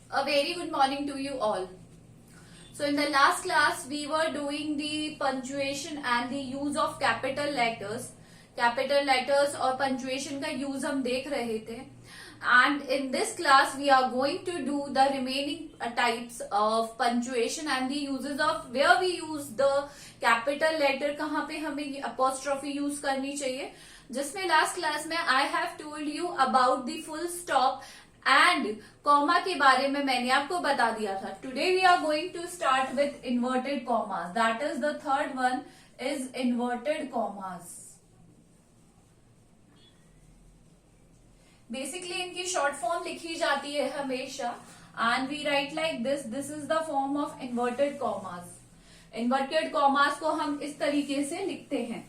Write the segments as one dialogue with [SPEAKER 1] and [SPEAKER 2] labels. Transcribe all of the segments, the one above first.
[SPEAKER 1] A very good morning to you all. So in the last class we were doing the punctuation and the use of capital letters. Capital letters और punctuation का use हम देख रहे थे. And in this class we are going to do the remaining types of punctuation and the uses of where we use the capital letter, कहाँ पे हमें apostrophe use करनी चाहिए. जिसमें last class में I have told you about the full stop and comma के बारे में मैंने आपको बता दिया था. Today we are going to start with inverted commas. That is the third one is inverted commas. Basically इनकी शॉर्ट फॉर्म लिखी जाती है हमेशा and we write like this. This is the form of inverted commas. Inverted commas को हम इस तरीके से लिखते हैं.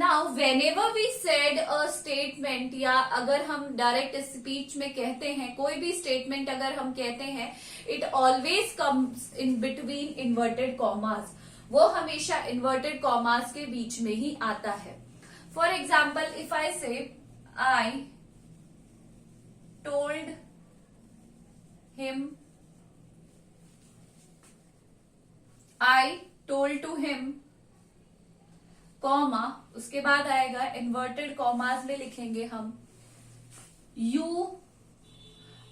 [SPEAKER 1] Now, whenever we said a statement या अगर हम डायरेक्ट स्पीच में कहते हैं कोई भी स्टेटमेंट अगर हम कहते हैं, it always comes in between inverted commas. वो हमेशा inverted commas के बीच में ही आता है. For example, if I say I told him, I told to him, comma उसके बाद आएगा इन्वर्टेड कॉमास में लिखेंगे हम you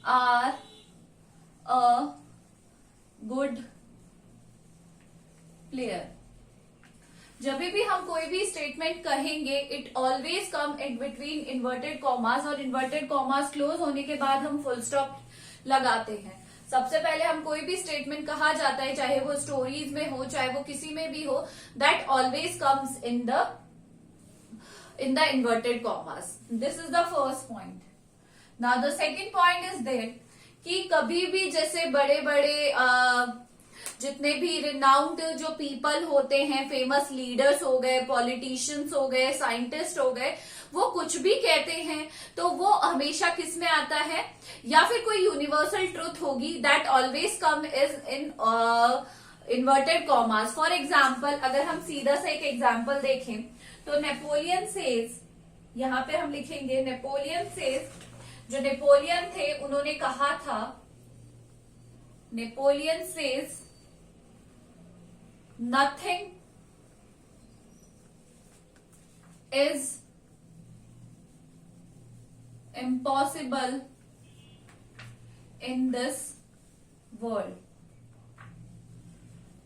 [SPEAKER 1] are a good player. जब भी हम कोई भी स्टेटमेंट कहेंगे it always come in between inverted commas और इन्वर्टेड कॉमास क्लोज होने के बाद हम फुल स्टॉप लगाते हैं. सबसे पहले हम कोई भी स्टेटमेंट कहा जाता है, चाहे वो स्टोरीज में हो चाहे वो किसी में भी हो, that always comes in the inverted commas. This is the first point. Now the second point is that कि कभी भी जैसे बड़े बड़े जितने भी रिनाउंड जो पीपल होते हैं, फेमस लीडर्स हो गए, पॉलिटिशियंस हो गए, साइंटिस्ट हो गए, वो कुछ भी कहते हैं तो वो हमेशा किस में आता है, या फिर कोई यूनिवर्सल ट्रूथ होगी, that always come is in inverted commas. For example अगर हम सीधा सा एक एग्जाम्पल देखें तो नेपोलियन सेज, यहाँ पे हम लिखेंगे नेपोलियन सेज. जो नेपोलियन थे उन्होंने कहा था, Napoleon says nothing is impossible in this world.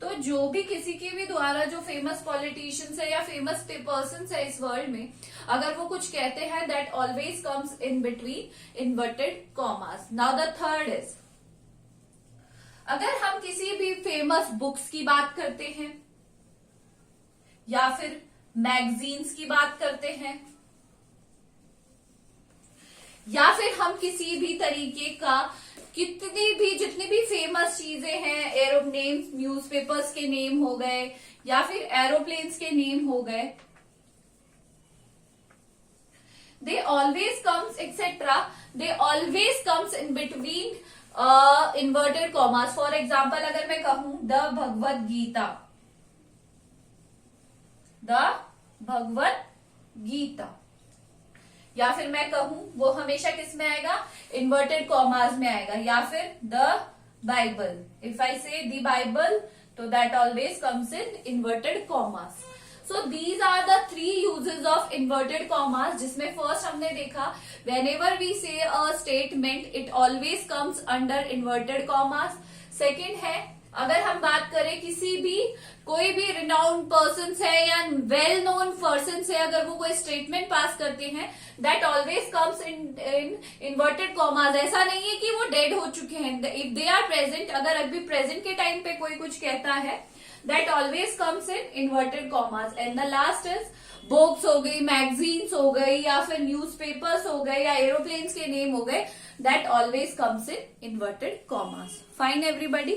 [SPEAKER 1] तो जो भी किसी के भी द्वारा जो फेमस पॉलिटिशियंस है या फेमस पर्सन है इस वर्ल्ड में, अगर वो कुछ कहते हैं that always comes in between inverted commas. Now the third is, अगर हम किसी भी फेमस बुक्स की बात करते हैं या फिर मैगजीन्स की बात करते हैं या फिर हम किसी भी तरीके का जितनी भी फेमस चीजें हैं, एरोप्लेन्स, न्यूज़पेपर्स के नेम हो गए या फिर एरोप्लेन्स के नेम हो गए, they always comes etc. they always comes in between inverted commas. For example अगर मैं कहूं द भगवत गीता, द भगवत गीता, या फिर मैं कहूं वो हमेशा किस में आएगा, इन्वर्टेड कॉमास में आएगा. या फिर द बाइबल, इफ आई से द बाइबल तो that always comes in inverted commas. So these are the three uses of inverted commas, जिसमें first हमने देखा whenever we say a statement it always comes under inverted commas. Second है अगर हम बात करें किसी भी कोई भी renowned persons है या well known persons है, अगर वो कोई statement पास करते हैं that always comes in inverted commas. ऐसा नहीं है कि वो dead हो चुके हैं. If they are present, अगर अभी present के टाइम पे कोई कुछ कहता है that always comes in inverted commas. And the last is books हो गई, मैगजीन्स हो गई या फिर न्यूज़पेपर्स हो गए या एरोप्लेन्स के नेम हो गए, that always comes in inverted commas. Fine everybody?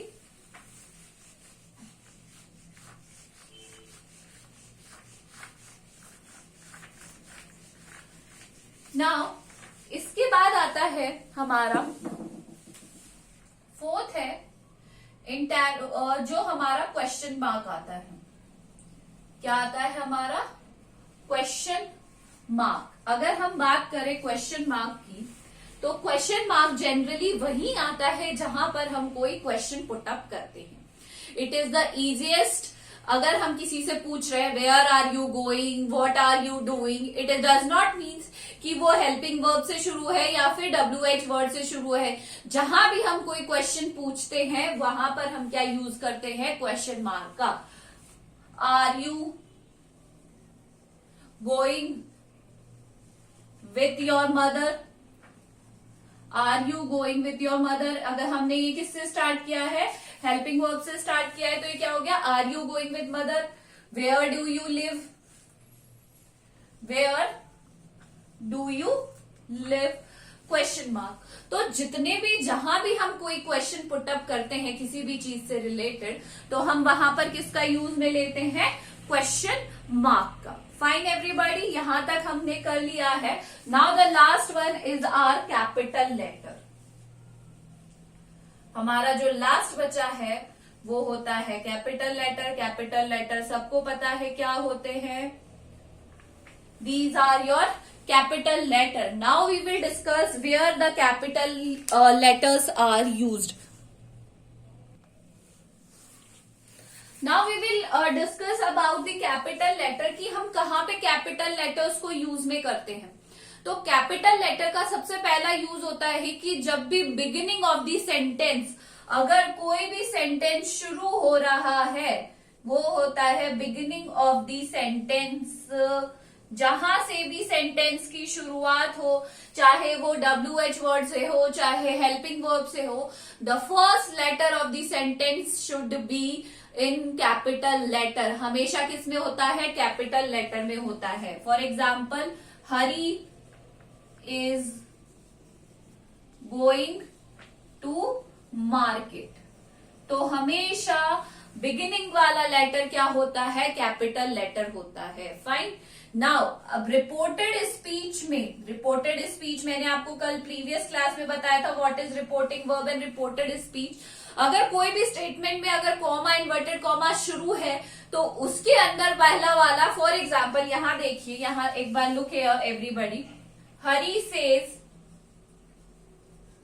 [SPEAKER 1] Now इसके बाद आता है हमारा फोर्थ है जो हमारा क्वेश्चन मार्क आता है. क्या आता है हमारा क्वेश्चन मार्क. अगर हम बात करें क्वेश्चन मार्क की तो क्वेश्चन मार्क जनरली वही आता है जहां पर हम कोई क्वेश्चन पुट अप करते हैं। It is the easiest. अगर हम किसी से पूछ रहे हैं where are you going, what are you doing, it does not means कि वो हेल्पिंग वर्ब से शुरू है या फिर WH वर्ड से शुरू है। जहां भी हम कोई क्वेश्चन पूछते हैं वहां पर हम क्या यूज करते हैं, क्वेश्चन मार्क का। Are you going with your mother, are you going with your mother. अगर हमने ये किससे स्टार्ट किया है, हेल्पिंग वर्ब से स्टार्ट किया है, तो ये क्या हो गया, are you going with mother. Where do you live, where do you live, question mark. तो जितने भी जहां भी हम कोई क्वेश्चन पुटअप करते हैं किसी भी चीज से रिलेटेड, तो हम वहां पर किसका यूज में लेते हैं, क्वेश्चन मार्क का। फाइन एवरीबॉडी, यहां तक हमने कर लिया है। Now the last one is our capital letter. हमारा जो लास्ट बचा है वो होता है कैपिटल लेटर। कैपिटल लेटर सबको पता है क्या होते हैं, these are your capital letter. Now we will discuss where the capital letters are used. Now we will discuss about the capital letter कि हम कहाँ पे कैपिटल लेटर्स को यूज में करते हैं। तो कैपिटल लेटर का सबसे पहला यूज होता है कि जब भी बिगिनिंग ऑफ द सेंटेंस, अगर कोई भी सेंटेंस शुरू हो रहा है, वो होता है बिगिनिंग ऑफ द सेंटेंस। जहां से भी सेंटेंस की शुरुआत हो, चाहे वो WH वर्ड से हो चाहे हेल्पिंग वर्ब से हो, the first letter of the sentence should be in capital letter. हमेशा किस में होता है, कैपिटल लेटर में होता है। For example, Hari is going to market, तो हमेशा बिगिनिंग वाला लेटर क्या होता है, कैपिटल लेटर होता है। फाइन। नाउ अब रिपोर्टेड स्पीच में, रिपोर्टेड स्पीच मैंने आपको कल प्रीवियस क्लास में बताया था what is reporting verb and reported speech. अगर कोई भी स्टेटमेंट में अगर कॉमा, इन्वर्टेड कॉमा शुरू है तो उसके अंदर पहला वाला, फॉर एग्जाम्पल यहां देखिए, यहां एक बार look here everybody, Hari says.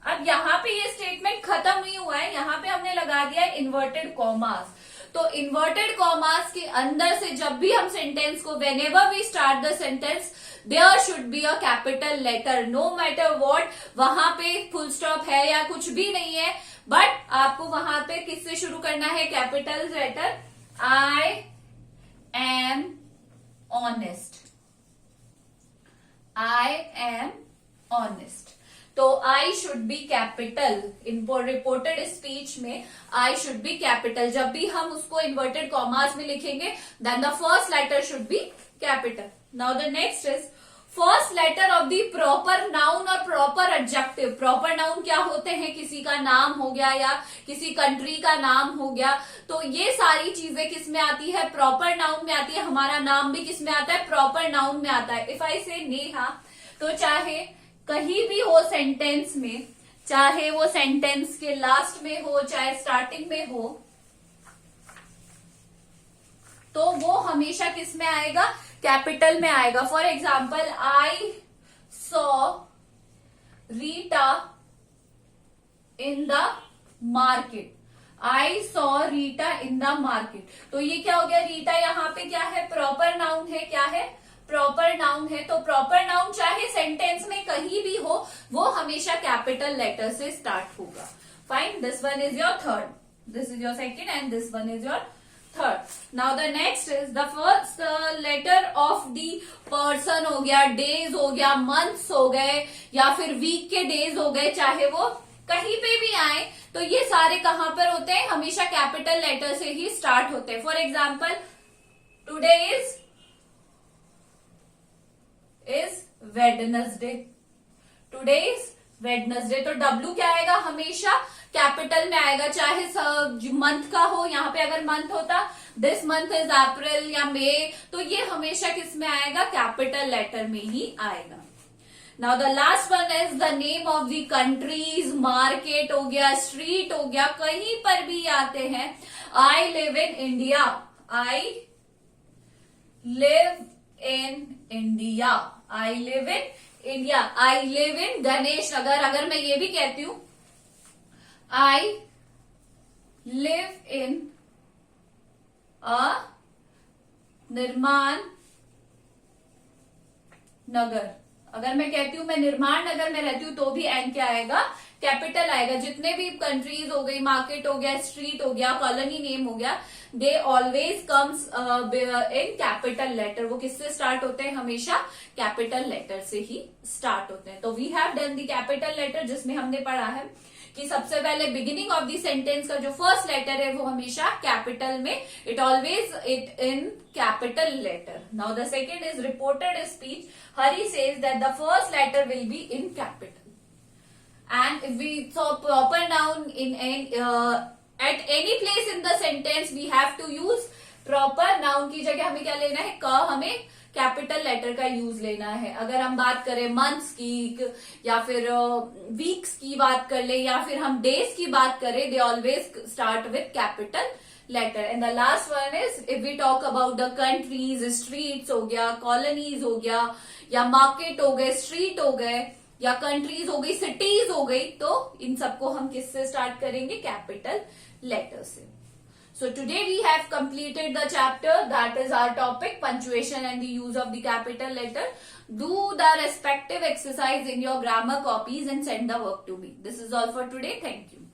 [SPEAKER 1] अब यहाँ पे ये स्टेटमेंट खत्म नहीं हुआ है, यहाँ पे हमने लगा दिया है इन्वर्टेड कॉमास। तो इन्वर्टेड कॉमास के अंदर से जब भी हम सेंटेंस को, whenever we start the sentence, there should be a capital letter, no matter what. वहां पे फुल स्टॉप है या कुछ भी नहीं है, बट आपको वहां पे किससे शुरू करना है, capital letter. I am honest, I am honest. तो I should be capital. In reported speech में आई शुड बी कैपिटल। जब भी हम उसको इन्वर्टेड कॉमास में लिखेंगे, then the first letter should be capital. Now the next is first letter of the proper noun और proper adjective. Proper noun क्या होते हैं, किसी का नाम हो गया या किसी कंट्री का नाम हो गया, तो ये सारी चीजें किस में आती है, प्रॉपर नाउन में आती है। हमारा नाम भी किस में आता है, प्रॉपर नाउन में आता है। इफ आई से नेहा, तो चाहे कहीं भी हो सेंटेंस में, चाहे वो सेंटेंस के लास्ट में हो चाहे स्टार्टिंग में हो, तो वो हमेशा किस में आएगा, कैपिटल में आएगा। For example, I saw Rita in the market, I saw Rita in the market. तो ये क्या हो गया, रीटा यहाँ पे क्या है, प्रॉपर नाउन है। क्या है, प्रॉपर नाउन है। तो प्रॉपर नाउन चाहे सेंटेंस में कहीं भी हो, वो हमेशा कैपिटल लेटर से स्टार्ट होगा। Fine, this one is your third, this is your second and this one is your third. Now the next is the first letter of the person हो गया, डेज हो गया, मंथ्स हो गए या फिर वीक के डेज हो गए, चाहे वो कहीं पे भी आए, तो ये सारे कहां पर होते हैं, हमेशा कैपिटल लेटर से ही स्टार्ट होते हैं। For example, today is Wednesday, today is Wednesday. तो W क्या आएगा, हमेशा कैपिटल में आएगा, चाहे मंथ का हो। यहाँ पे अगर मंथ होता, दिस मंथ इज अप्रैल या मई, तो ये हमेशा किस में आएगा, कैपिटल लेटर में ही आएगा। Now the last one is the name of the countries, market हो गया, स्ट्रीट हो गया, कहीं पर भी आते हैं। I live in India, I live in India, I live in India, I live in Ganesh Nagar. अगर मैं ये भी कहती हूं आई लिव इन अ निर्माण नगर, अगर मैं कहती हूं मैं निर्माण नगर में रहती हूं तो भी एन क्या आएगा, कैपिटल आएगा। जितने भी कंट्रीज हो गई, मार्केट हो गया, स्ट्रीट हो गया, कॉलोनी नेम हो गया, they always comes in capital letter. वो किससे स्टार्ट होते हैं, हमेशा कैपिटल लेटर से ही स्टार्ट होते हैं। तो we have done the capital letter, जिसमें हमने पढ़ा है कि सबसे पहले बिगिनिंग ऑफ द सेंटेंस का जो फर्स्ट लेटर है वो हमेशा कैपिटल में, it always it in capital letter. Now the second is reported speech, Hari says that the first letter will be in capital. And if we saw proper noun in at any place in the sentence, we have to use proper noun की जगह हमें क्या लेना है, क हमें capital letter का use लेना है। अगर हम बात करें मंथ्स की या फिर वीक्स की बात कर ले या फिर हम डेज की बात करें, they always start with capital letter. And the last one is if we talk about the countries, streets हो गया, कॉलोनीज हो गया, या मार्केट हो गए, स्ट्रीट हो गए, या कंट्रीज हो गई, सिटीज हो गई, तो इन सबको हम किससे स्टार्ट करेंगे, कैपिटल लेटर से। So today we have completed the chapter, that is our topic, punctuation and the use of the capital letter. Do the respective exercise in your grammar copies and send the work to me. This is all for today. Thank you.